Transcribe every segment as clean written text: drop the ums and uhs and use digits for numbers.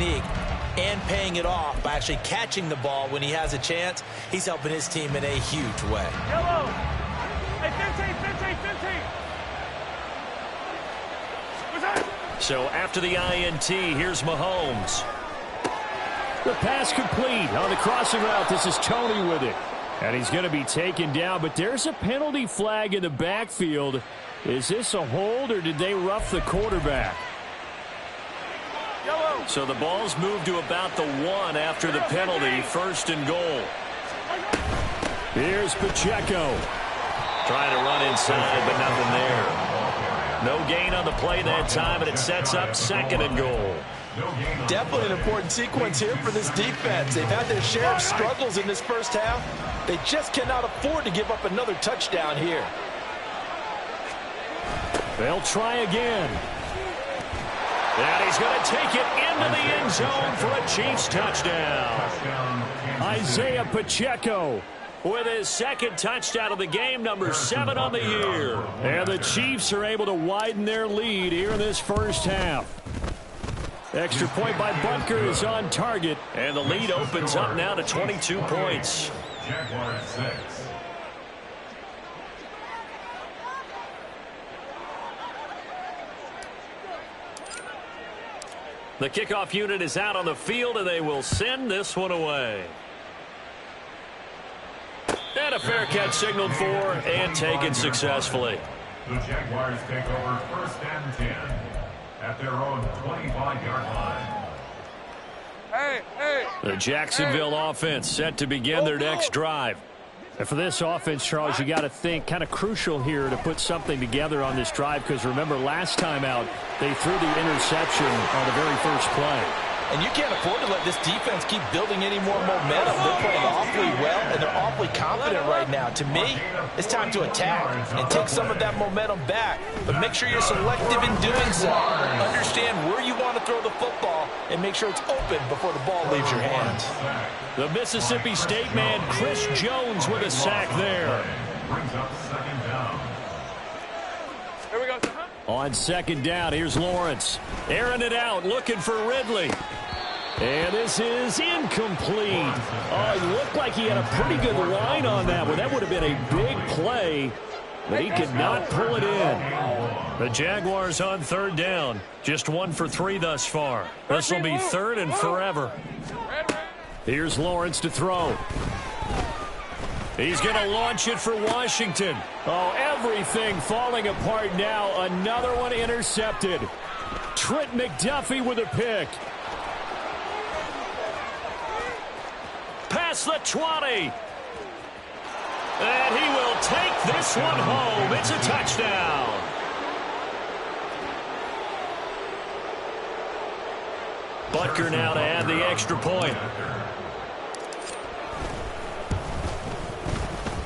technique and paying it off by actually catching the ball when he has a chance. He's helping his team in a huge way. Yellow. Hey, 15. So after the INT, here's Mahomes. The pass complete on the crossing route. This is Tony with it. And he's going to be taken down, but there's a penalty flag in the backfield. Is this a hold, or did they rough the quarterback? Yellow. So the ball's moved to about the 1 after the penalty. First and goal. Here's Pacheco. Trying to run inside, but nothing there. No gain on the play that time, and it sets up second and goal. Definitely an important sequence here for this defense. They've had their share of struggles in this first half. They just cannot afford to give up another touchdown here. They'll try again. And he's going to take it into the end zone for a Chiefs touchdown. Isaiah Pacheco with his second touchdown of the game, number 7 on the year. And the Chiefs are able to widen their lead here in this first half. Extra point by Butker is on target, and the lead opens up now to 22 points. Jaguars 6. The kickoff unit is out on the field, and they will send this one away. And a fair catch signaled for and taken successfully. The Jaguars take over 1st and 10 at their own 25-yard line. Hey. The Jacksonville offense set to begin their next drive. And for this offense, Charles, you got to think kind of crucial here to put something together on this drive, because remember last time out they threw the interception on the very first play. And you can't afford to let this defense keep building any more momentum. They're playing awfully well, and they're awfully confident right now. To me, it's time to attack and take some of that momentum back. But make sure you're selective in doing so. Understand where you want to throw the football and make sure it's open before the ball leaves your hands. The Mississippi State man, Chris Jones, with a sack there. Brings up 2nd down. Here we go. On 2nd down, here's Lawrence. Airing it out, looking for Ridley. And this is incomplete. Oh, it looked like he had a pretty good line on that one. That would have been a big play, but he could not pull it in. The Jaguars on 3rd down. Just 1 for 3 thus far. This will be 3rd and forever. Here's Lawrence to throw. He's going to launch it for Washington. Oh, everything falling apart now. Another one intercepted. Trent McDuffie with a pick. Past the 20. And he will take this one home. It's a touchdown. Butker now to add the extra point.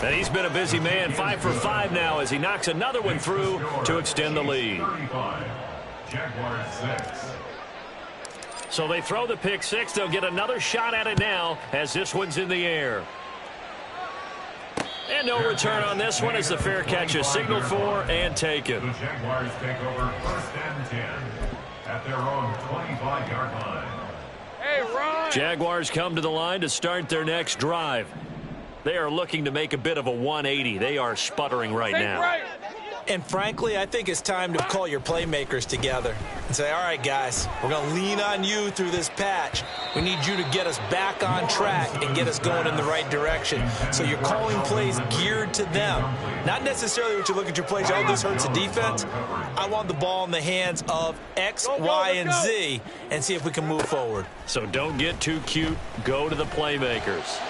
And he's been a busy man, 5 for 5 now as he knocks another one through to extend the lead. Jaguars 6. So they throw the pick 6. They'll get another shot at it now as this one's in the air. And no return on this one as the fair catch is signaled for and taken. The Jaguars take over 1st and 10 at their own 25-yard line. Hey, Ron. Jaguars come to the line to start their next drive. They are looking to make a bit of a 180. They are sputtering right now. And frankly, I think it's time to call your playmakers together and say, all right, guys, we're going to lean on you through this patch. We need you to get us back on track and get us going in the right direction. So you're calling plays geared to them. Not necessarily what you look at your plays, oh, this hurts the defense. I want the ball in the hands of X, Y, and Z and see if we can move forward. So don't get too cute. Go to the playmakers.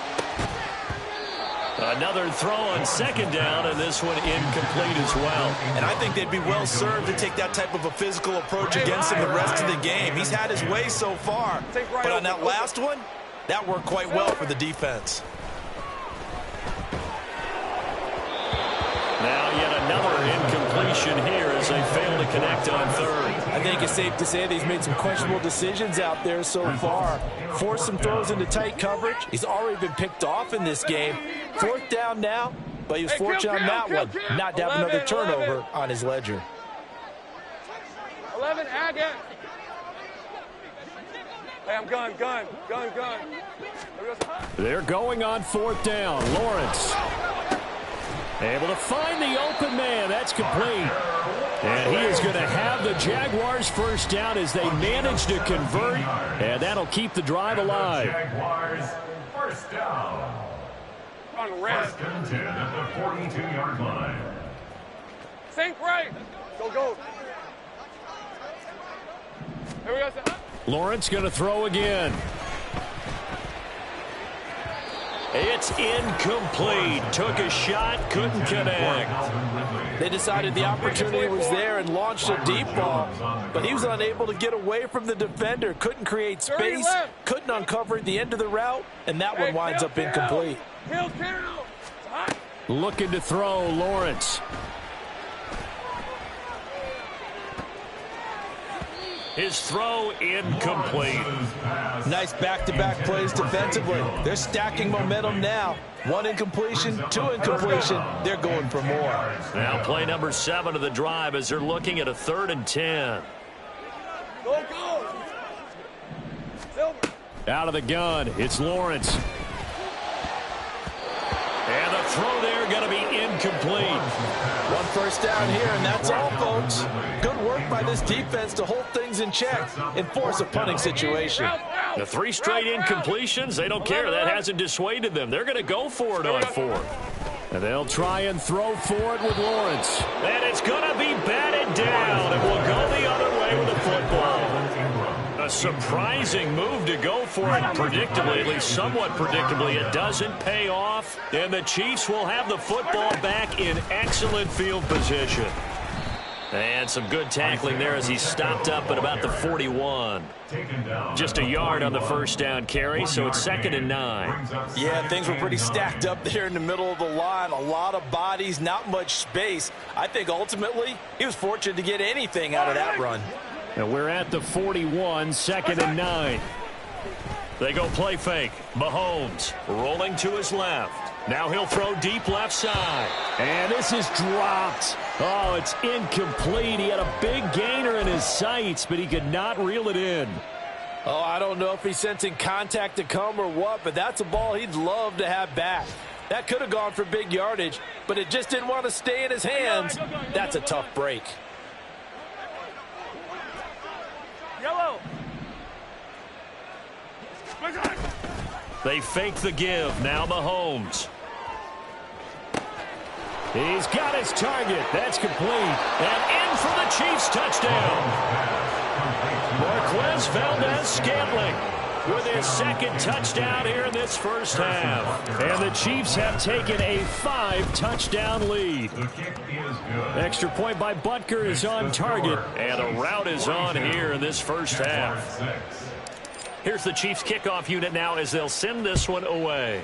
Another throw on 2nd down, and this one incomplete as well. And I think they'd be well served to take that type of a physical approach against him the rest of the game. He's had his way so far, but on that last one, that worked quite well for the defense. Now yet another incompletion here as they fail to connect on 3rd. I think it's safe to say that he's made some questionable decisions out there so far. Forced some throws into tight coverage. He's already been picked off in this game. 4th down now, but he was fortunate on that one not to have another turnover on his ledger. 11, Agate. Hey, I'm gun. There we go. They're going on fourth down. Lawrence able to find the open man. That's complete. And he is going to have the Jaguars first down as they manage to convert. And that'll keep the drive alive. Jaguars first down. On red. First and 10 at the 42-yard line. Sink right. Go. Here we go. Lawrence going to throw again. It's incomplete. Took a shot, couldn't connect. They decided the opportunity was there and launched a deep ball, but he was unable to get away from the defender, couldn't create space, couldn't uncover the end of the route, and that one winds up incomplete. Looking to throw, Lawrence. His throw incomplete. Nice back-to-back plays defensively. They're stacking momentum now. One incompletion, two incompletion. They're going for more. Now play number 7 of the drive as they're looking at a 3rd and 10. Go. Silver. Out of the gun, it's Lawrence. And the throw there going to be incomplete. One first down here, and that's all, folks. Good work by this defense to hold things in check and force a punting situation. The 3 straight incompletions, they don't care. That hasn't dissuaded them. They're going to go for it on 4th. And they'll try and throw for it with Lawrence. And it's going to be batted down, and will go the other way with the football. A surprising move to go for it predictably, at least somewhat predictably. It doesn't pay off, and the Chiefs will have the football back in excellent field position. And some good tackling there as he stopped up at about the 41. Just a yard on the first down carry, so it's 2nd and 9. Yeah, things were pretty stacked up there in the middle of the line. A lot of bodies, not much space. I think ultimately he was fortunate to get anything out of that run. And we're at the 41, 2nd and 9. They go play fake. Mahomes rolling to his left. Now he'll throw deep left side. And this is dropped. Oh, it's incomplete. He had a big gainer in his sights, but he could not reel it in. Oh, I don't know if he's sensing contact to come or what, but that's a ball he'd love to have back. That could have gone for big yardage, but it just didn't want to stay in his hands. That's a tough break. Yellow. They fake the give. Now Mahomes. He's got his target. That's complete. And in for the Chiefs touchdown. Marquez Valdez-Scantling with his 2nd touchdown here in this first half. And the Chiefs have taken a 5-touchdown lead. Extra point by Butker is on target. And the route is on here in this first half. Here's the Chiefs kickoff unit now as they'll send this one away.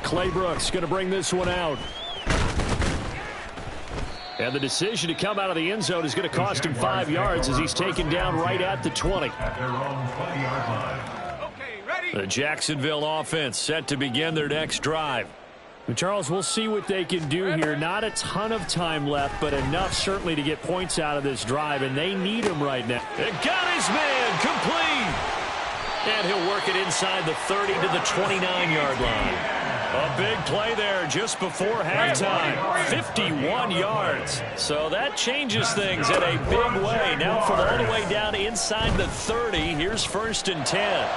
Clay Brooks going to bring this one out. And the decision to come out of the end zone is going to cost him 5 yards as he's taken down right at the 20. At their own 20-yard line. Okay, ready. The Jacksonville offense set to begin their next drive. And Charles, we'll see what they can do here. Not a ton of time left, but enough certainly to get points out of this drive, and they need him right now. It got his man complete. And he'll work it inside the 30 to the 29-yard line. A big play there just before halftime. 51 yards. So that changes things in a big way. Now from all the way down inside the 30. Here's 1st and 10.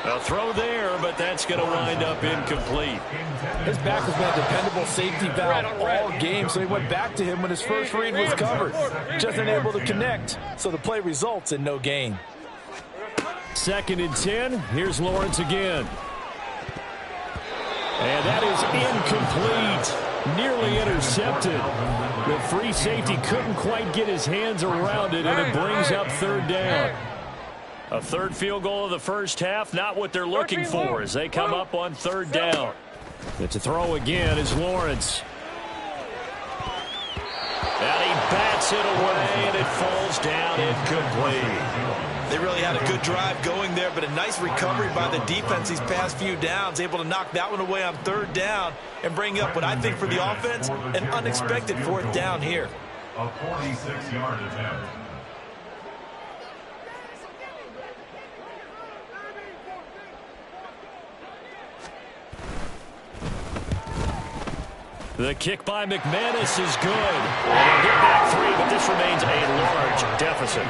A throw there, but that's going to wind up incomplete. His back has been a dependable safety valve all game, so he went back to him when his first read was covered. Just unable to connect, so the play results in no gain. 2nd and 10. Here's Lawrence again. And that is incomplete. Nearly intercepted. The free safety couldn't quite get his hands around it, and it brings up 3rd down. A 3rd field goal of the first half, not what they're looking for as they come up on 3rd down. But to throw again is Lawrence. And he bats it away, and it falls down incomplete. They really had a good drive going there, but a nice recovery by the defense these past few downs, able to knock that one away on 3rd down and bring up what I think for the offense, an unexpected 4th down here. A 46-yard attempt. The kick by McManus is good. And he'll get back 3, but this remains a large deficit.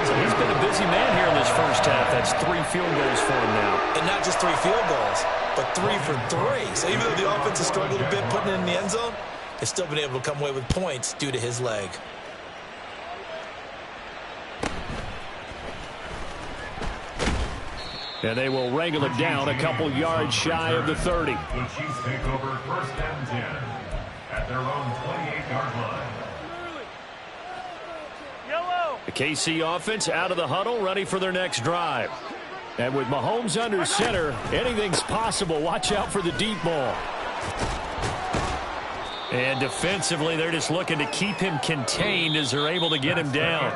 So he's been a busy man here in this first half. That's 3 field goals for him now. And not just 3 field goals, but 3 for 3. So even though the offense has struggled a bit putting it in the end zone, they've still been able to come away with points due to his leg. And they will wrangle it down a couple yards shy of the 30. The Chiefs take over 1st and 10 at their own 28-yard line. Yellow. The KC offense out of the huddle, ready for their next drive. And with Mahomes under center, anything's possible. Watch out for the deep ball. And defensively, they're just looking to keep him contained as they're able to get him down.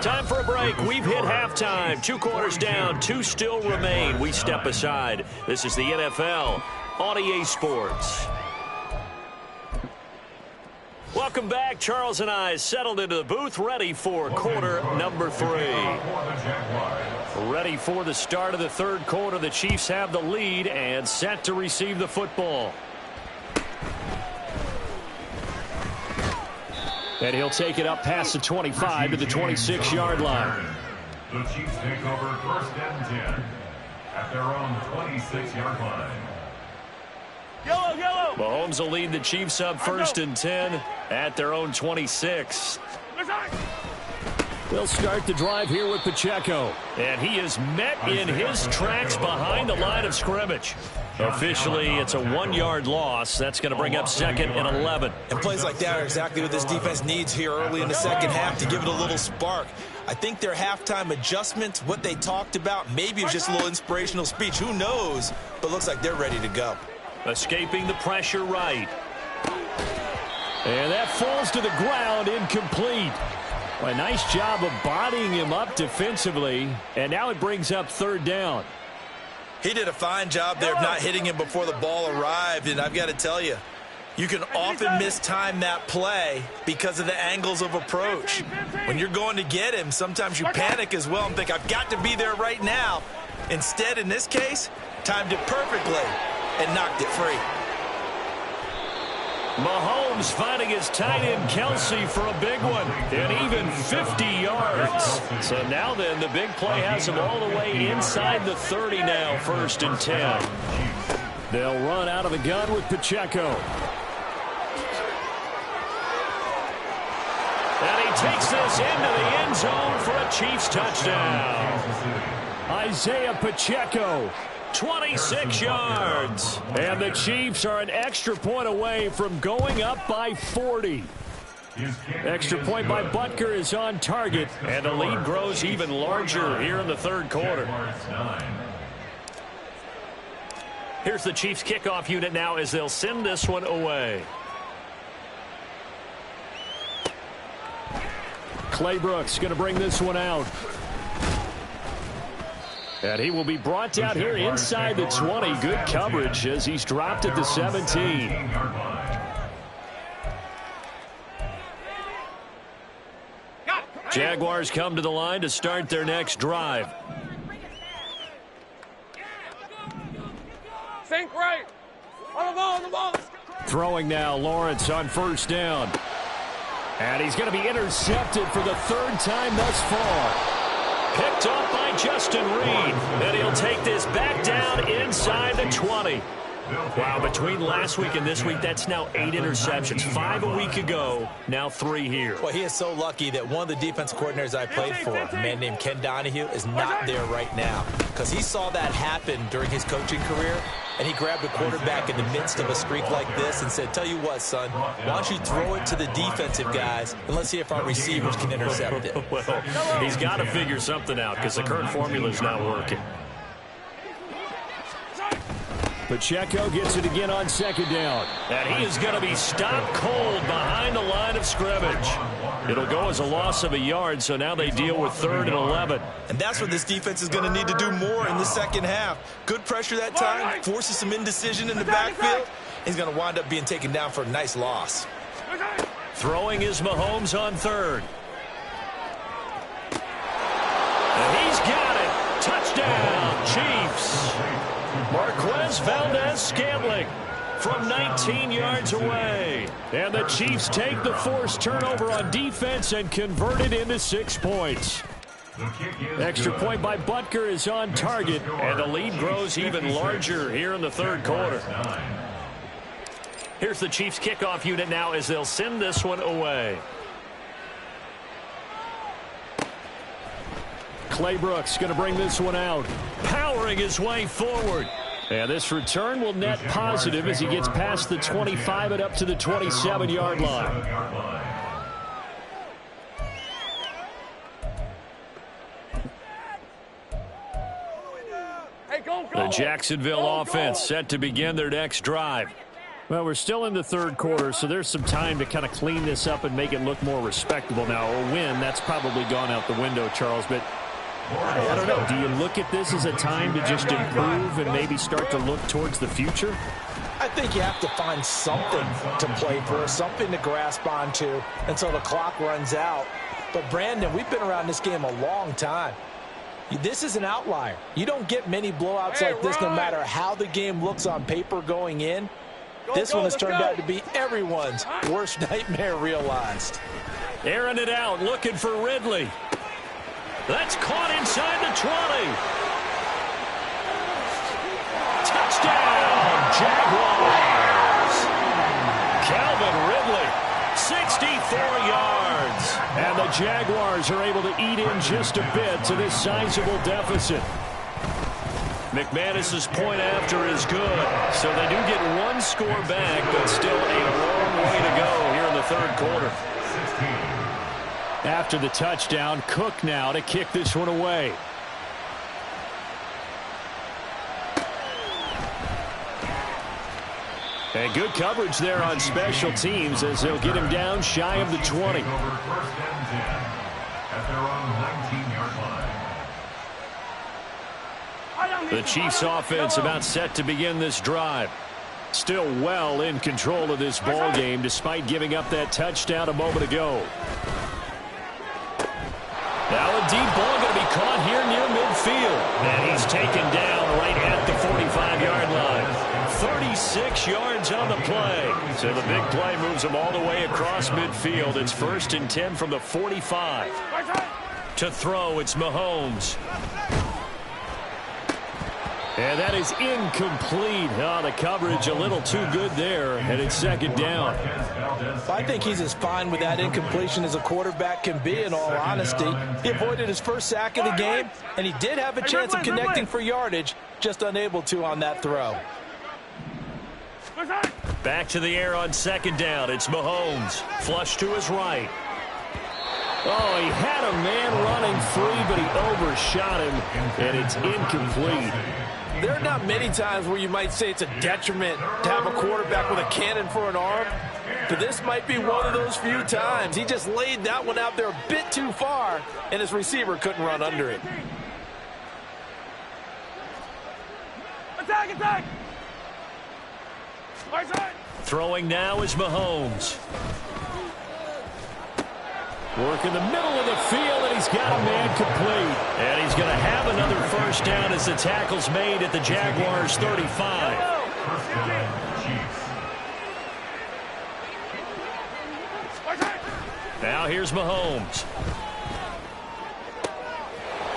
Time for a break. We've hit halftime. 2 quarters down, 2 still remain. We step aside. This is the NFL on EA Sports. Welcome back. Charles and I settled into the booth, ready for quarter number 3. Ready for the start of the 3rd quarter. The Chiefs have the lead and set to receive the football. And he'll take it up past the 25 to the 26-yard line. The Chiefs take over 1st and 10 at their own 26-yard line. Yellow, yellow. Mahomes will lead the Chiefs up 1st and 10 at their own 26. They'll start the drive here with Pacheco. And he is met in his tracks behind the line of scrimmage. Officially, it's a 1-yard loss. That's going to bring up 2nd and 11. And plays like that are exactly what this defense needs here early in the second half to give it a little spark. I think their halftime adjustments, what they talked about, maybe it was just a little inspirational speech. Who knows? But looks like they're ready to go. Escaping the pressure right. And that falls to the ground, incomplete. Well, a nice job of bodying him up defensively. And now it brings up 3rd down. He did a fine job there of not hitting him before the ball arrived. And I've got to tell you, you can often mistime that play because of the angles of approach. When you're going to get him, sometimes you panic as well and think, I've got to be there right now. Instead, in this case, timed it perfectly and knocked it free. Mahomes finding his tight end Kelsey for a big one, and even 50 yards. So now then, the big play has him all the way inside the 30 now, 1st and 10. They'll run out of the gun with Pacheco. And he takes this into the end zone for a Chiefs touchdown. Isaiah Pacheco. 26 yards. And the Chiefs are an extra point away from going up by 40. Extra point by Butker is on target, and the lead grows even larger here in the 3rd quarter. Here's the Chiefs kickoff unit now as they'll send this one away. Claybrooks going to bring this one out. And he will be brought down here inside the 20. Good coverage as he's dropped at the 17. Jaguars come to the line to start their next drive. Sink right. On the ball, on the ball. Throwing now, Lawrence on 1st down. And he's going to be intercepted for the 3rd time thus far. Picked up by Justin Reed. And he'll take this back down inside the 20. Wow, between last week and this week, that's now 8 interceptions. 5 a week ago, now 3 here. Well, he is so lucky that one of the defense coordinators I played for, a man named Ken Donahue, is not there right now. Because he saw that happen during his coaching career, and he grabbed a quarterback in the midst of a streak like this and said, tell you what, son, why don't you throw it to the defensive guys, and let's see if our receivers can intercept it. Well, he's got to figure something out because the current formula is not working. Pacheco gets it again on 2nd down. And he is going to be stopped cold behind the line of scrimmage. It'll go as a loss of a yard, so now they deal with 3rd and 11. And that's what this defense is going to need to do more in the second half. Good pressure that time, forces some indecision in the backfield. He's going to wind up being taken down for a nice loss. Throwing is Mahomes on third. And he's got it. Touchdown, Chiefs. Marquez Valdez-Scantling from 19 yards away. And the Chiefs take the forced turnover on defense and convert it into 6 points. Extra point by Butker is on target, and the lead grows even larger here in the third quarter. Here's the Chiefs kickoff unit now as they'll send this one away. Clay Brooks going to bring this one out, powering his way forward. And this return will net positive as he gets past the 25 and up to the 27-yard line. The Jacksonville offense set to begin their next drive. Well, we're still in the third quarter, so there's some time to kind of clean this up and make it look more respectable. Now, a win, that's probably gone out the window, Charles, but I don't know. Do you look at this as a time to just improve and maybe start to look towards the future? I think you have to find something to play for, something to grasp onto until the clock runs out. But, Brandon, we've been around this game a long time. This is an outlier. You don't get many blowouts like this no matter how the game looks on paper going in. This one has turned out to be everyone's worst nightmare realized. Airing it out, looking for Ridley. That's caught inside the 20. Touchdown, Jaguars. Calvin Ridley, 64 yards. And the Jaguars are able to eat in just a bit to this sizable deficit. McManus's point after is good, so they do get one score back, but still a long way to go here in the third quarter. After the touchdown, Cook now to kick this one away. And good coverage there on special teams as they'll get him down shy of the 20. The Chiefs offense about set to begin this drive. Still well in control of this ball game despite giving up that touchdown a moment ago. Now a deep ball going to be caught here near midfield. And he's taken down right at the 45-yard line. 36 yards on the play. So the big play moves him all the way across midfield. It's 1st and 10 from the 45. To throw, it's Mahomes. And that is incomplete. Oh, the coverage a little too good there, and it's second down. I think he's as fine with that incompletion as a quarterback can be, in all honesty. He avoided his first sack of the game, and he did have a chance of connecting for yardage, just unable to on that throw. Back to the air on second down. It's Mahomes. Flush to his right. Oh, he had a man running free, but he overshot him, and it's incomplete. There are not many times where you might say it's a detriment to have a quarterback with a cannon for an arm, but this might be one of those few times. He just laid that one out there a bit too far, and his receiver couldn't run under it. Attack, attack! Throwing now is Mahomes. Work in the middle of the field, and he's got a man complete. And he's going to have another first down as the tackle's made at the Jaguars' 35. Now here's Mahomes.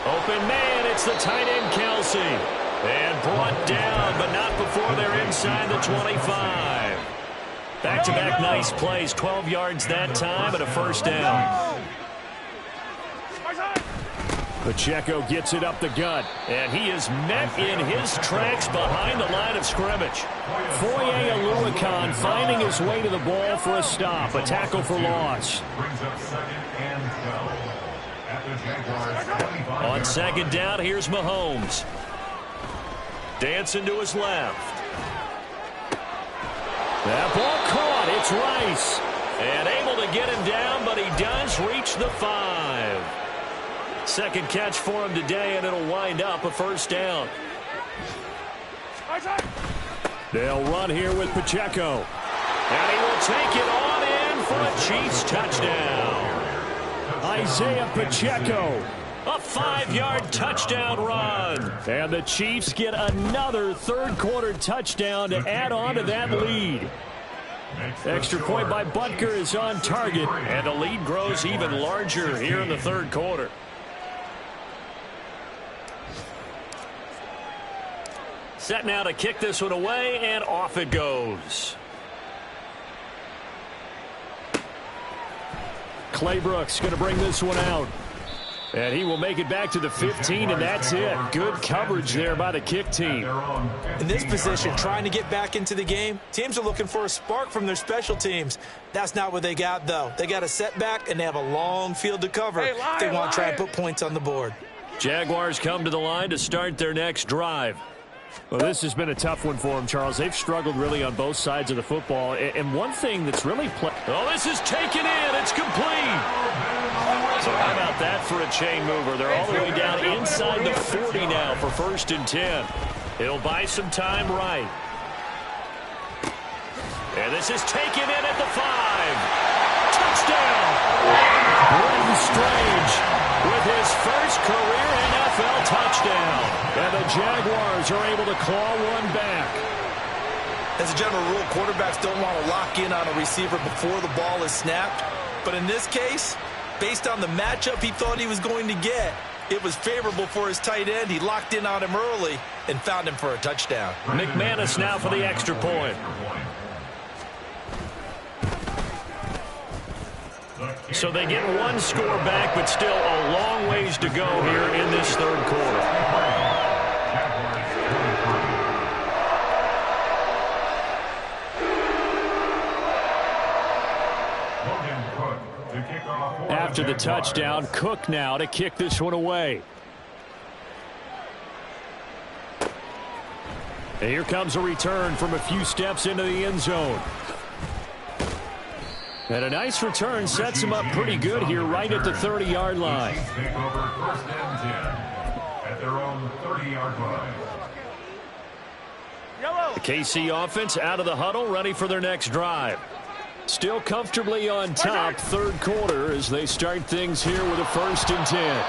Open man, it's the tight end Kelsey. And brought down, but not before they're inside the 25. Back-to-back nice plays, 12 yards that time and a first down. Pacheco gets it up the gut, and he is met in his tracks behind the line of scrimmage. Foye Oluwakan finding his way to the ball for a stop, a tackle for loss. On second down, here's Mahomes. Dancing to his left. That ball caught. It's Rice. And able to get him down, but he does reach the 5. Second catch for him today, and it'll wind up a first down. They'll run here with Pacheco. And he will take it on in foot, Chiefs touchdown. Isaiah Pacheco, a 5-yard touchdown run. And the Chiefs get another third-quarter touchdown to add on to that lead. Extra point by Butker is on target, and the lead grows even larger here in the third quarter. Set now to kick this one away, and off it goes. Claybrooks going to bring this one out. And he will make it back to the 15, and that's it. Good coverage there by the kick team. In this position, trying to get back into the game, teams are looking for a spark from their special teams. That's not what they got, though. They got a setback, and they have a long field to cover if they want to try and put points on the board. Jaguars come to the line to start their next drive. Well, this has been a tough one for them, Charles. They've struggled really on both sides of the football. And one thing that's really oh, this is taken in. It's complete. So how about that for a chain mover? They're all the way down inside the 40 now for 1st and 10. It'll buy some time right. And this is taken in at the 5. Touchdown. Brendan Strange with his first career NFL touchdown. And the Jaguars are able to claw one back. As a general rule, quarterbacks don't want to lock in on a receiver before the ball is snapped. But in this case, based on the matchup he thought he was going to get, it was favorable for his tight end. He locked in on him early and found him for a touchdown. McManus now for the extra point. So they get one score back, but still a long ways to go here in this third quarter. After the touchdown, Cook now to kick this one away. And here comes a return from a few steps into the end zone. And a nice return sets him up pretty good here right at the 30-yard line. Take over 1st and 10 at their own 30-yard line. The KC offense out of the huddle, ready for their next drive. Still comfortably on top, third quarter, as they start things here with a 1st and 10.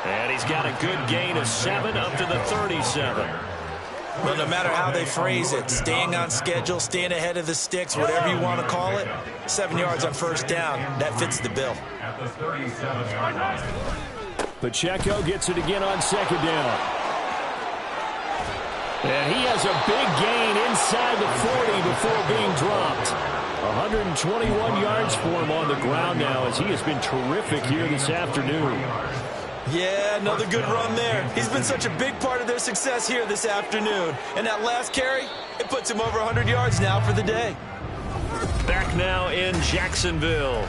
And he's got a good gain of 7 up to the 37. Well, no matter how they phrase it, staying on schedule, staying ahead of the sticks, whatever you want to call it, 7 yards on 1st down, that fits the bill. At the 37-yard line. Pacheco gets it again on 2nd down. And he has a big gain inside the 40 before being dropped. 121 yards for him on the ground now, as he has been terrific here this afternoon. Yeah, another good run there. He's been such a big part of their success here this afternoon. And that last carry, it puts him over 100 yards now for the day. Back now in Jacksonville.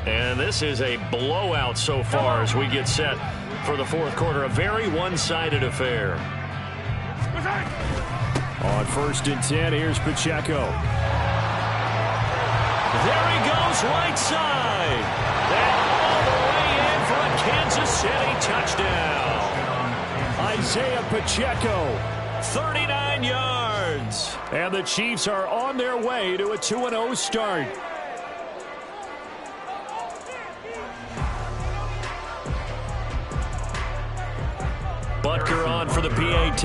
And this is a blowout so far as we get set for the fourth quarter. A very one-sided affair. On 1st and 10, here's Pacheco. There he goes, right side. And all the way in for a Kansas City touchdown. Isaiah Pacheco, 39 yards. And the Chiefs are on their way to a 2-0 start. Butker on for the PAT.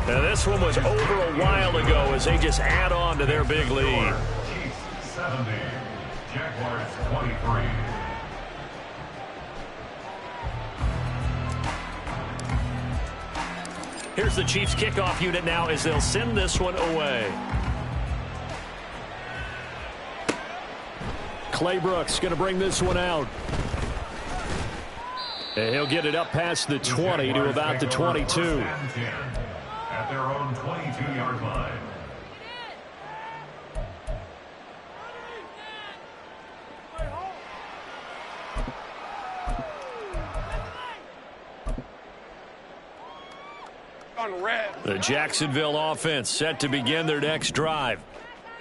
Now this one was over a while ago as they just add on to their big lead. Chiefs 70, Jaguars 23. Here's the Chiefs kickoff unit now as they'll send this one away. Claybrooks going to bring this one out. And he'll get it up past the 20 to about the 22. At their own 22-yard line. The Jacksonville offense set to begin their next drive.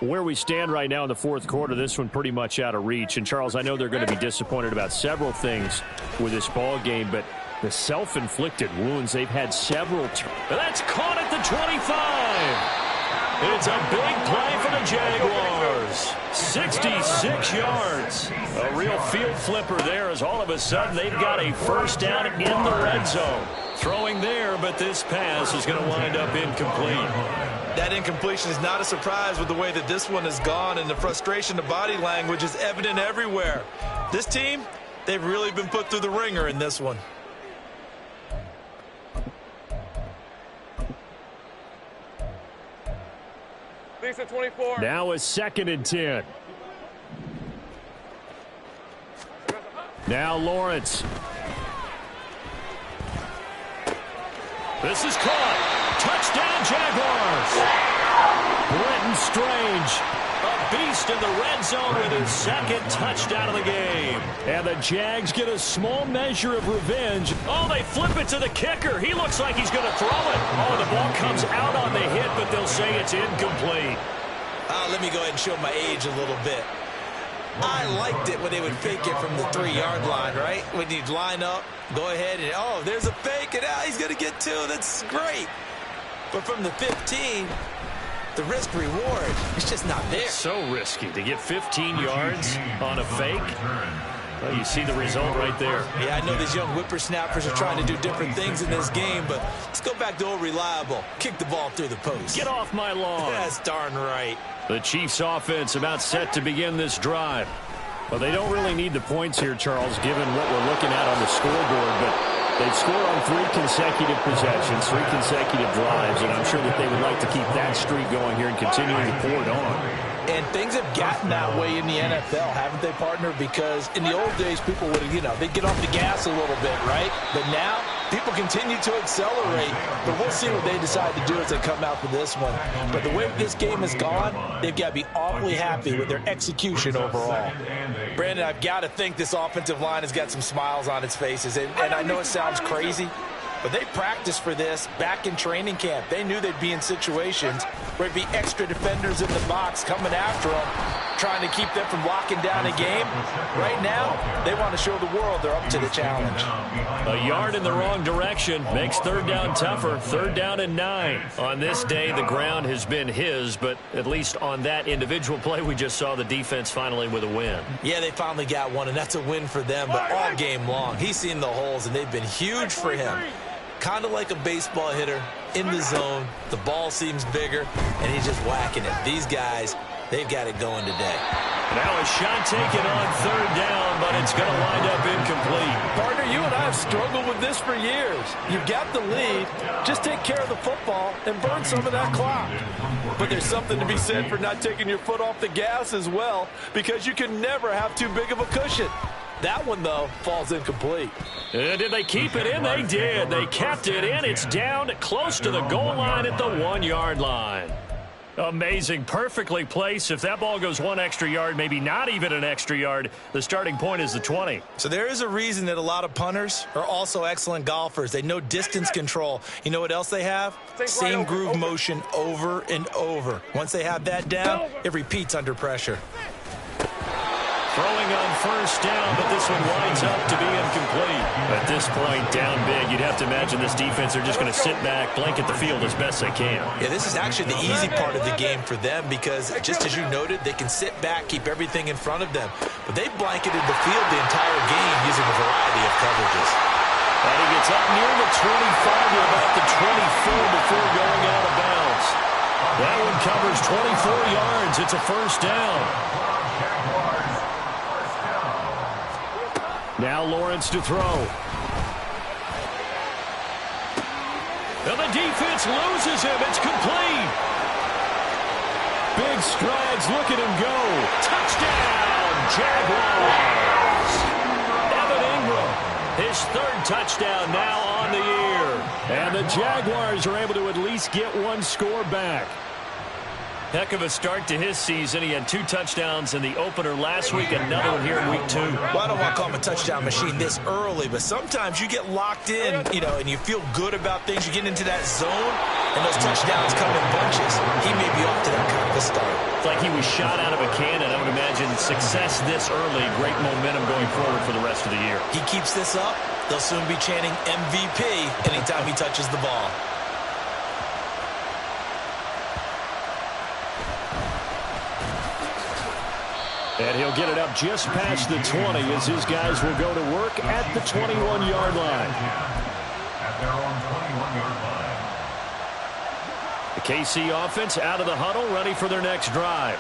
Where we stand right now in the fourth quarter, this one pretty much out of reach. And, Charles, I know they're going to be disappointed about several things with this ball game, but the self-inflicted wounds, they've had several. That's caught at the 25. It's a big play for the Jaguars. 66 yards. A real field flipper there as all of a sudden they've got a first down in the red zone. Throwing there, but this pass is going to wind up incomplete. That incompletion is not a surprise with the way that this one has gone, and the frustration, the body language is evident everywhere. This team, they've really been put through the ringer in this one. Lisa 24. Now a 2nd and 10. Now Lawrence. This is caught. Touchdown, Jaguars. Brenton Strange, a beast in the red zone with his 2nd touchdown of the game. And the Jags get a small measure of revenge. Oh, they flip it to the kicker. He looks like he's going to throw it. Oh, the ball comes out on the hit, but they'll say it's incomplete. Let me go ahead and show my age a little bit. I liked it when they would fake it from the 3-yard line, right? When you'd line up, go ahead and, oh, there's a fake, and he's going to get 2. That's great. But from the 15, the risk-reward is just not there. So risky to get 15 yards on a fake. Well, you see the result right there. Yeah, I know these young whippersnappers are trying to do different things in this game, but let's go back to old reliable. Kick the ball through the post. Get off my lawn. That's darn right. The Chiefs offense about set to begin this drive. Well, they don't really need the points here, Charles, given what we're looking at on the scoreboard, but they've scored on 3 consecutive possessions, 3 consecutive drives, and I'm sure that they would like to keep that streak going here and continuing to pour it on. And things have gotten that way in the NFL, haven't they, partner? Because in the old days, people would, they'd get off the gas a little bit, right? But now, people continue to accelerate. But we'll see what they decide to do as they come out for this one. But the way this game has gone, they've got to be awfully happy with their execution overall. Brandon, I've got to think this offensive line has got some smiles on its faces. And I know it sounds crazy, but they practiced for this back in training camp. They knew they'd be in situations where it'd be extra defenders in the box coming after them, trying to keep them from locking down a game. Right now, they want to show the world they're up to the challenge. A yard in the wrong direction makes 3rd down tougher. 3rd down and 9. On this day, the ground has been his, but at least on that individual play, we just saw the defense finally with a win. Yeah, they finally got one, and that's a win for them, but all game long, he's seen the holes, and they've been huge for him. Kind of like a baseball hitter in the zone. The ball seems bigger, and he's just whacking it. These guys, they've got it going today. Now a shot taken on 3rd down, but it's going to wind up incomplete. Partner, you and I have struggled with this for years. You've got the lead. Just take care of the football and burn some of that clock. But there's something to be said for not taking your foot off the gas as well, because you can never have too big of a cushion. That one, though, falls incomplete. Did they keep it in? They did. They kept it in. It's down close to the goal line at the 1-yard line. Amazing. Perfectly placed. If that ball goes 1 extra yard, maybe not even an extra yard, the starting point is the 20. So there is a reason that a lot of punters are also excellent golfers. They know distance control. You know what else they have? Same groove motion over and over. Once they have that down, it repeats under pressure. Throwing on 1st down, but this one winds up to be incomplete. At this point, down big, you'd have to imagine this defense are just going to sit back, blanket the field as best they can. Yeah, this is actually the easy part of the game for them because, just as you noted, they can sit back, keep everything in front of them. But they blanketed the field the entire game using a variety of coverages. And he gets up near the 25 to about the 24 before going out of bounds. That one covers 24 yards. It's a 1st down. Now Lawrence to throw. And the defense loses him. It's complete. Big strides. Look at him go. Touchdown, Jaguars. Evan Ingram, his 3rd touchdown now on the year. And the Jaguars are able to at least get 1 score back. Heck of a start to his season. He had 2 touchdowns in the opener last week, another one here in week 2. Well, I don't want to call him a touchdown machine this early, but sometimes you get locked in, and you feel good about things. You get into that zone, and those touchdowns come in bunches. He may be off to that kind of a start. It's like he was shot out of a cannon. I would imagine success this early, great momentum going forward for the rest of the year. He keeps this up, they'll soon be chanting MVP anytime he touches the ball. And he'll get it up just past the 20 as his guys will go to work at the 21-yard line. At their own 21-yard line. The KC offense out of the huddle, ready for their next drive.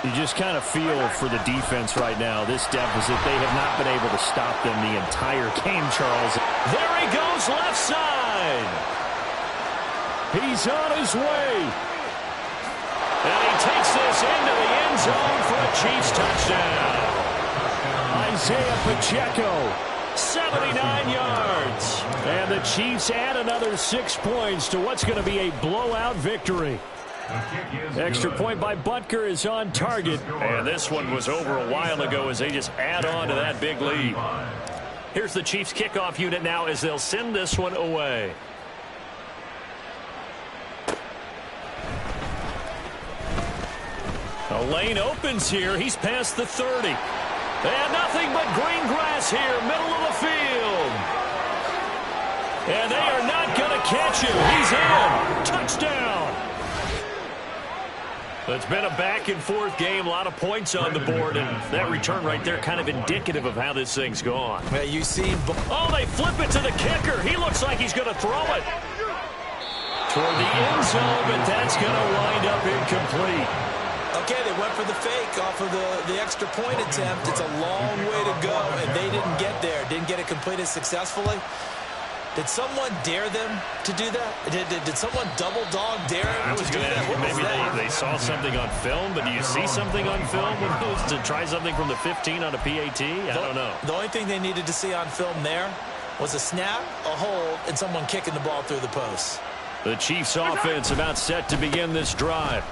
You just kind of feel for the defense right now. This deficit, they have not been able to stop them the entire game, Charles. There he goes, left side. He's on his way. And he takes this into the end zone for a Chiefs touchdown. Isaiah Pacheco, 79 yards. And the Chiefs add another 6 points to what's going to be a blowout victory. Extra point by Butker is on target. And this one was over a while ago as they just add on to that big lead. Here's the Chiefs kickoff unit now as they'll send this one away. A lane opens here. He's past the 30. And nothing but green grass here, middle of the field. And they are not going to catch him. He's in. Touchdown. It's been a back-and-forth game, a lot of points on the board, and that return right there kind of indicative of how this thing's gone. Yeah, you see. Oh, they flip it to the kicker. He looks like he's going to throw it toward the end zone, but that's going to wind up incomplete. Okay, they went for the fake off of the extra point attempt. It's a long way to go, and they didn't get there. Didn't get it completed successfully. Did someone dare them to do that? Did someone double dog dare them to do that? Maybe they saw something on film, but do you see something on film when it was to try something from the 15 on a PAT? I don't know. The only thing they needed to see on film there was a snap, a hold, and someone kicking the ball through the post. The Chiefs offense about set to begin this drive.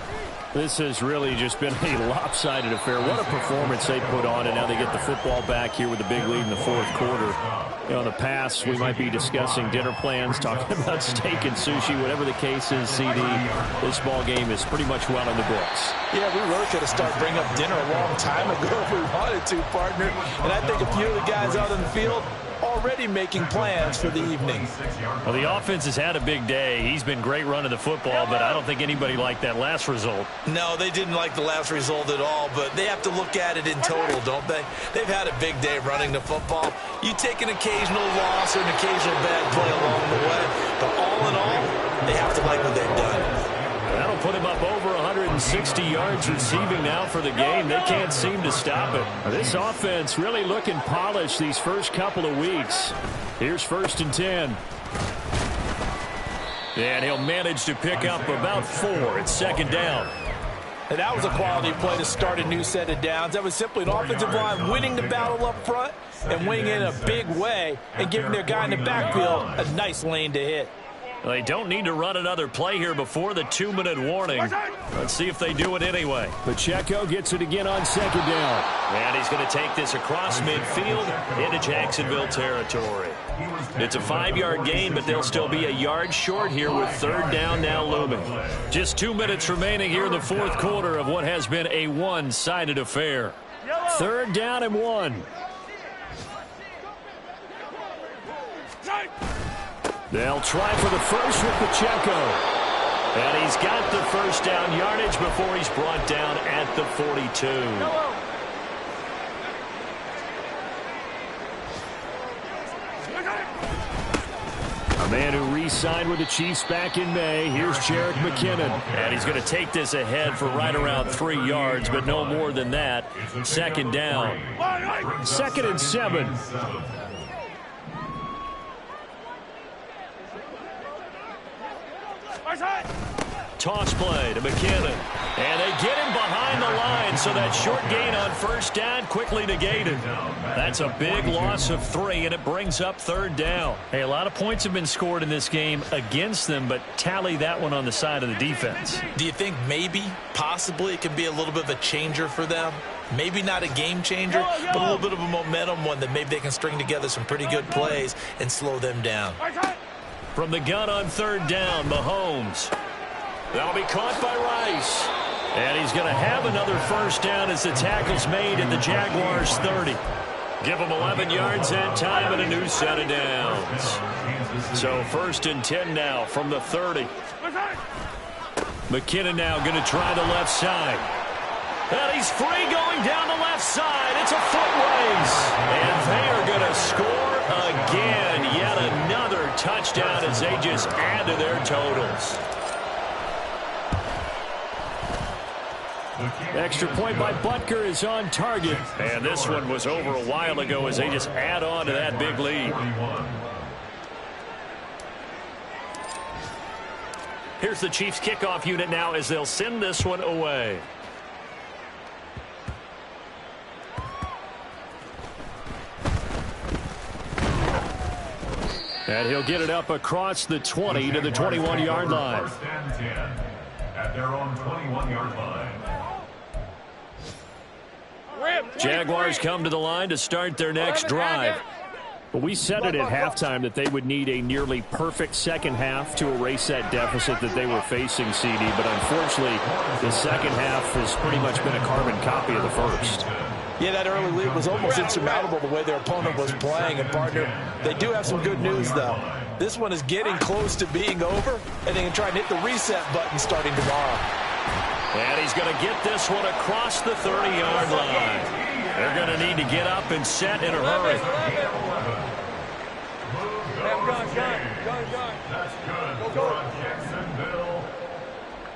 This has really just been a lopsided affair. What a performance they put on, and now they get the football back here with a big lead in the fourth quarter. You know, in the past, we might be discussing dinner plans, talking about steak and sushi, whatever the case is, CD. This ball game is pretty much well in the books. Yeah, we really could have started bringing up dinner a long time ago if we wanted to, partner. And I think a few of the guys out in the field already making plans for the evening. Well, the offense has had a big day. He's been great running the football, but I don't think anybody liked that last result. No, they didn't like the last result at all, but they have to look at it in total, don't they? They've had a big day running the football. You take an occasional loss or an occasional bad play along the way, but all in all, they have to like what they've done. That'll put him up over 160 yards receiving now for the game. They can't seem to stop it. This offense really looking polished these first couple of weeks. Here's 1st and 10. And he'll manage to pick up about 4. It's 2nd down. And that was a quality play to start a new set of downs. That was simply an offensive line winning the battle up front and winning in a big way and giving their guy in the backfield a nice lane to hit. They don't need to run another play here before the 2-minute warning. Let's see if they do it anyway. Pacheco gets it again on 2nd down. And he's going to take this across midfield into Jacksonville territory. It's a 5-yard gain, but they'll still be a yard short here with 3rd down now looming. Just 2 minutes remaining here in the fourth quarter of what has been a one-sided affair. 3rd down and 1. They'll try for the first with Pacheco. And he's got the first down yardage before he's brought down at the 42. A man who re-signed with the Chiefs back in May. Here's Jerick McKinnon. And he's going to take this ahead for right around 3 yards, but no more than that. 2nd down. 2nd and 7. Toss play to McKinnon. And they get him behind the line, so that short gain on 1st down quickly negated. That's a big loss of 3, and it brings up 3rd down. Hey, a lot of points have been scored in this game against them, but tally that one on the side of the defense. Do you think maybe, possibly, it could be a little bit of a changer for them? Maybe not a game changer, but a little bit of a momentum one that maybe they can string together some pretty good plays and slow them down. From the gun on 3rd down, Mahomes. That'll be caught by Rice. And he's going to have another 1st down as the tackle's made at the Jaguars' 30. Give them 11 yards that time and a new set of downs. So 1st and 10 now from the 30. McKinnon now going to try the left side. And he's free going down the left side. It's a foot race. And they are going to score again. Yet another touchdown as they just add to their totals. Extra point by Butker is on target. And this one was over a while ago as they just add on to that big lead. Here's the Chiefs kickoff unit now as they'll send this one away. And he'll get it up across the 20 to the 21-yard line. First and 10 at their own 21-yard line. Jaguars come to the line to start their next drive. But we said it at halftime that they would need a nearly perfect second half to erase that deficit that they were facing, CD. But unfortunately, the second half has pretty much been a carbon copy of the first. Yeah, that early lead was almost insurmountable the way their opponent was playing. And, partner, they do have some good news, though. This one is getting close to being over, and they can try and hit the reset button starting tomorrow. And he's going to get this one across the 30-yard line. They're going to need to get up and set in a hurry. That's good for Jacksonville.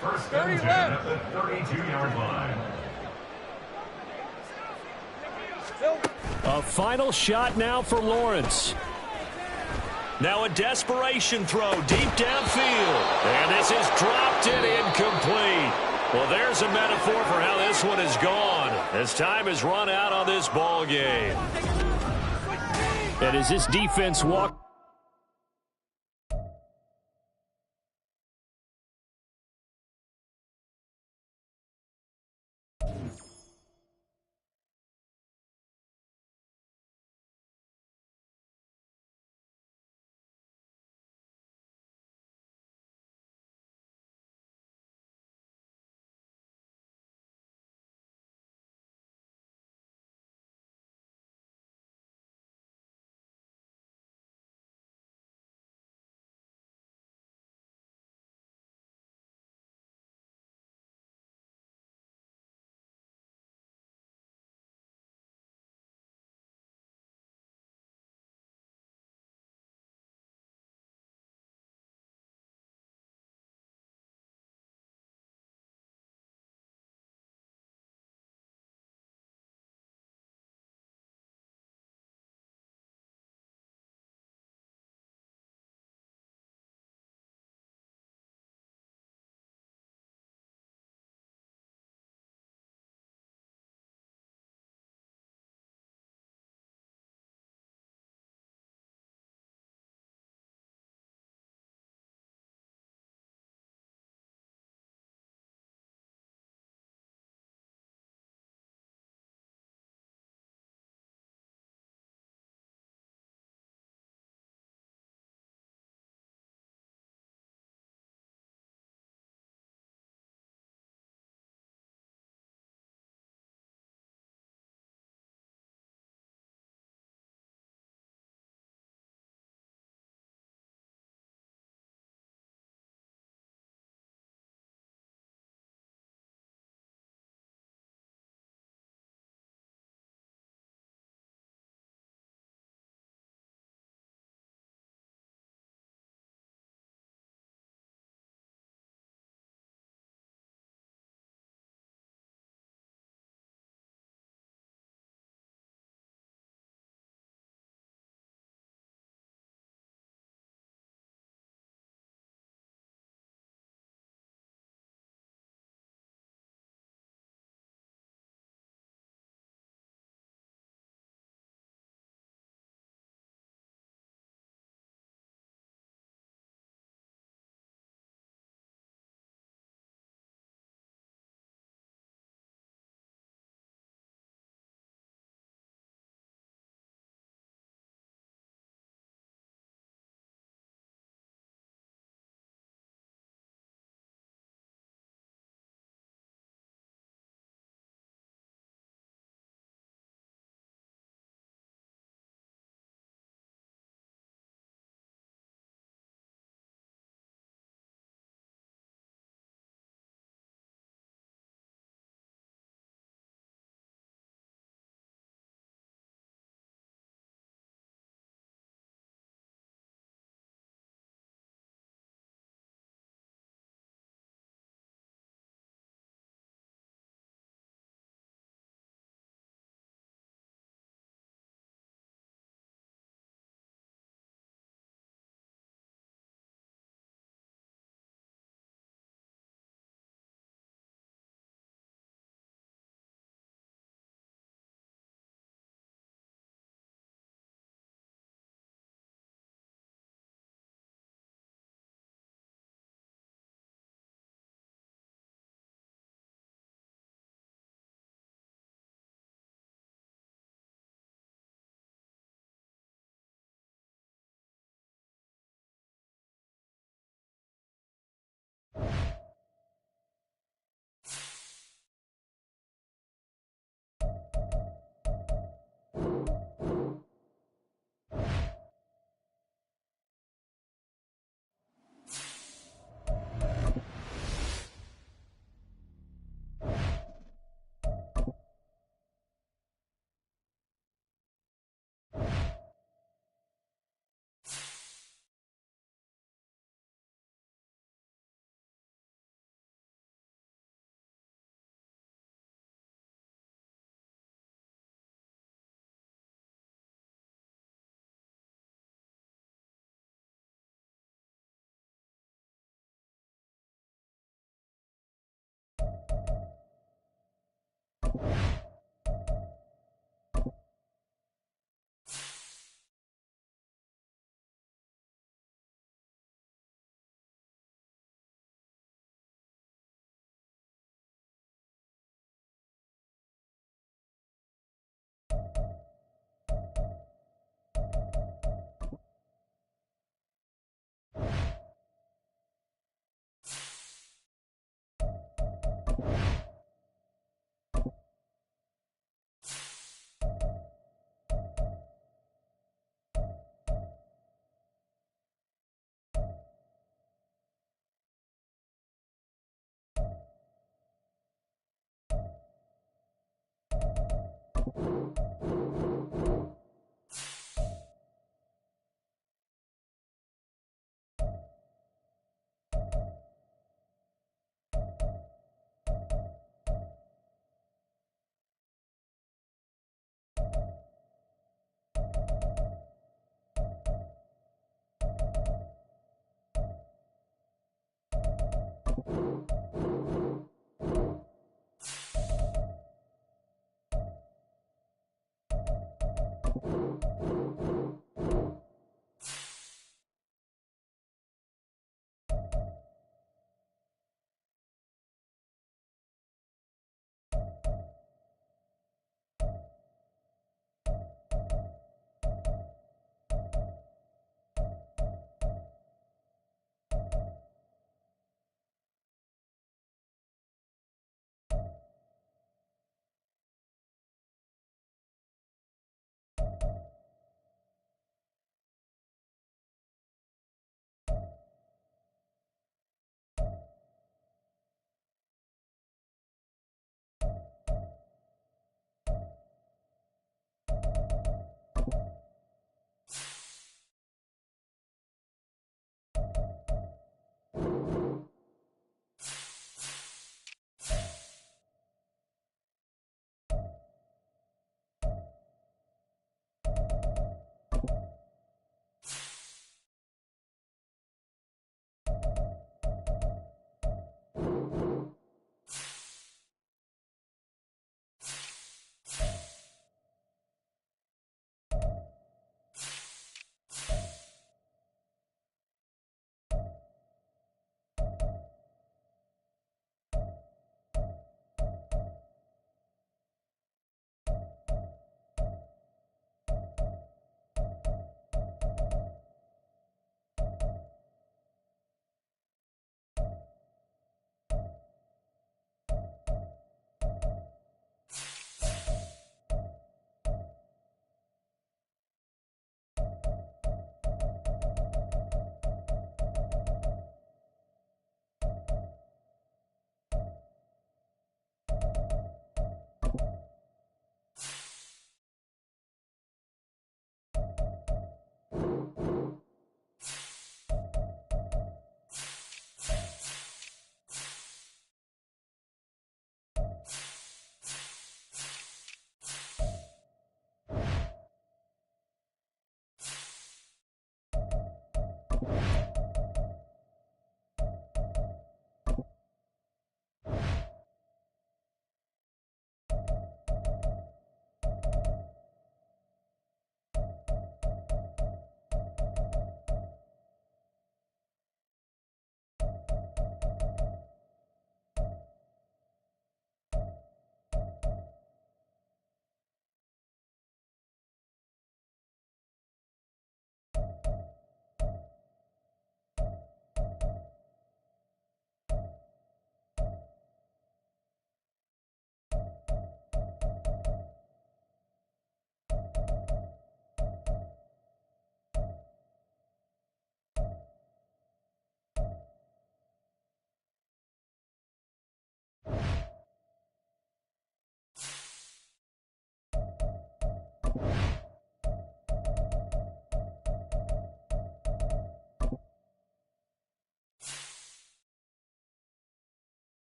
First and 10 at the 32-yard line. A final shot now for Lawrence. Now a desperation throw deep downfield. And this is dropped and incomplete. Well, there's a metaphor for how this one is gone as time has run out on this ball game. And as this defense walks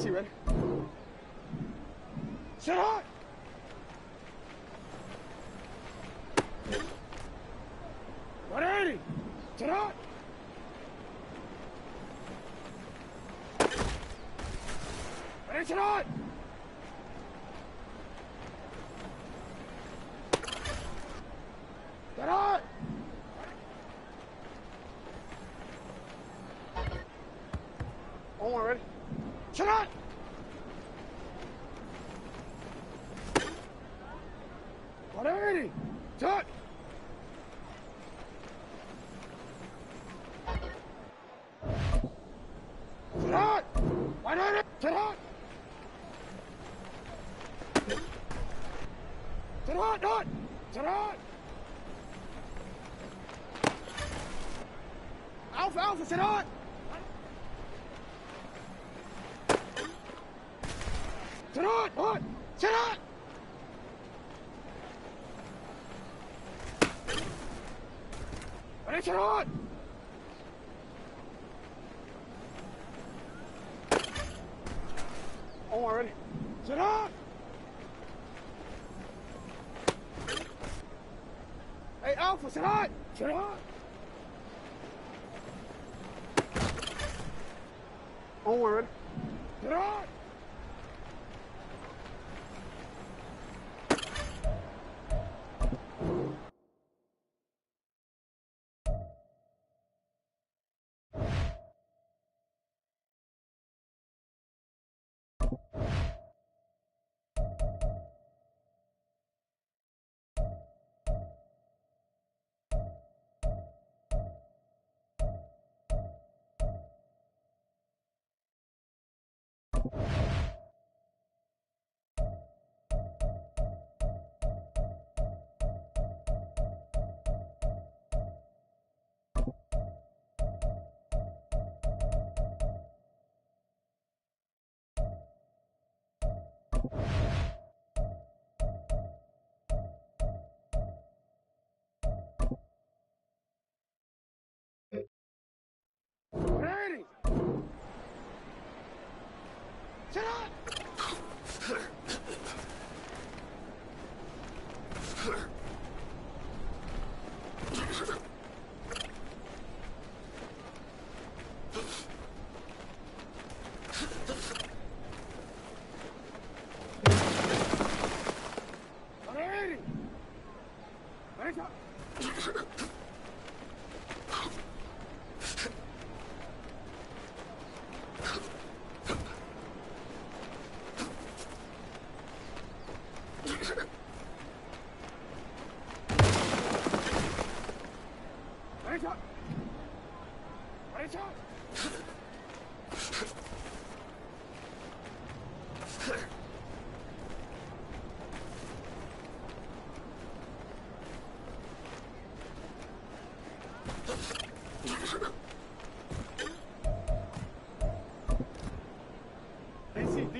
DC, ready? Shut up! Ready? Shut up! Ready, shut up! Shut up! One more, ready? Shut up! Ready? Shut! Shut up! Ready? Shut up! Shut up! Shut! Shut up! Alpha, Alpha, shut up! Shut up! What? Shut up! Ready, shut up! Oh, already. Shut up! Hey, Alpha, shut up! Shut up! Oh, already. Shut up! Ready, shot. Ready, shot. Ready, shot.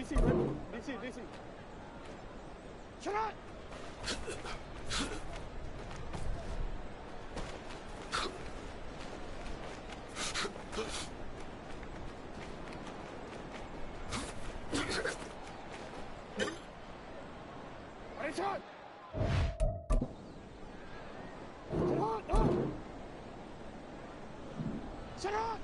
DC, ready? DC. Shut up! Ready, shot! Shut up! No! Shut up!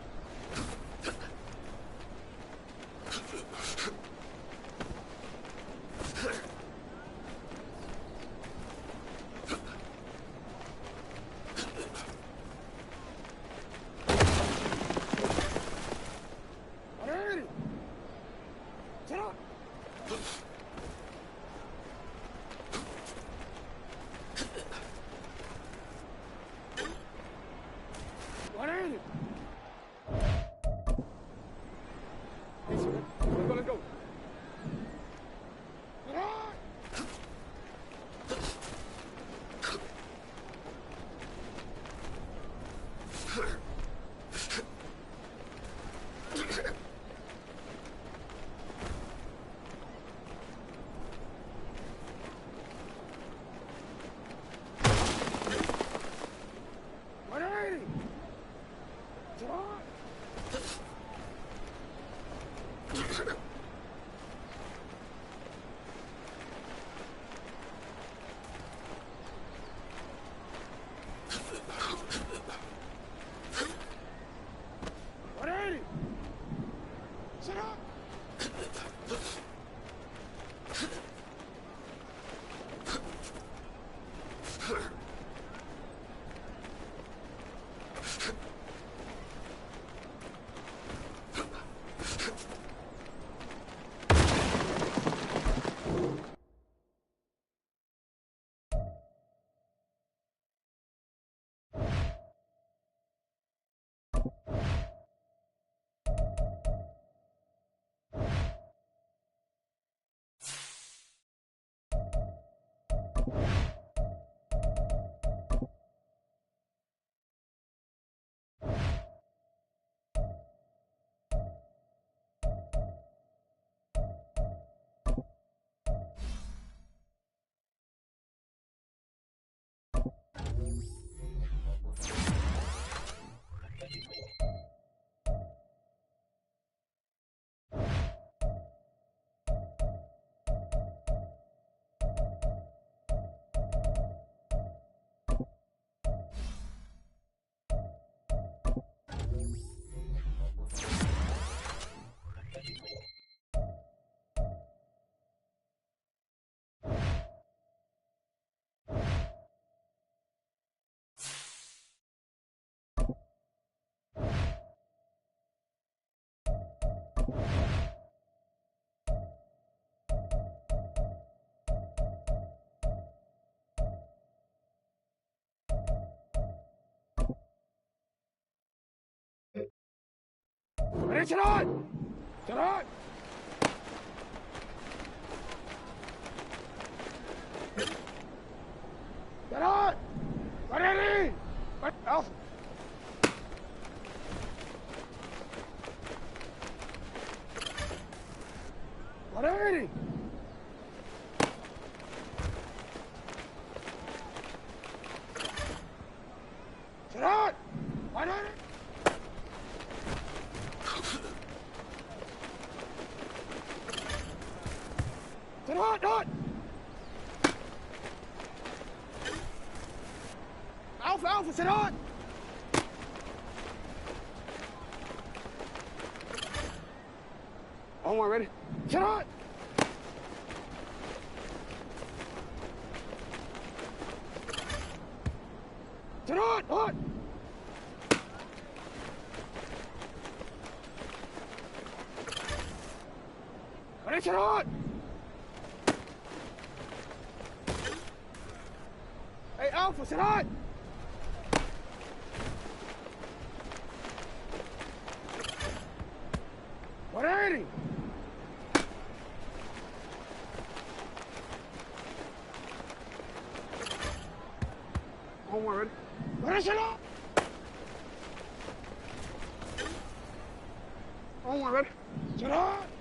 Let's go. Ready, shut on! Shut on! Shut on! Ready! Alpha! Ready! Shut on! Ready! Sit on! Alpha, sit on! All one, ready? Sit on! Sit on, hot. Ready, sit on. Hey, Alpha, sit on. What are you? On one, ready? Ready, sit on. On one, ready? Sit on.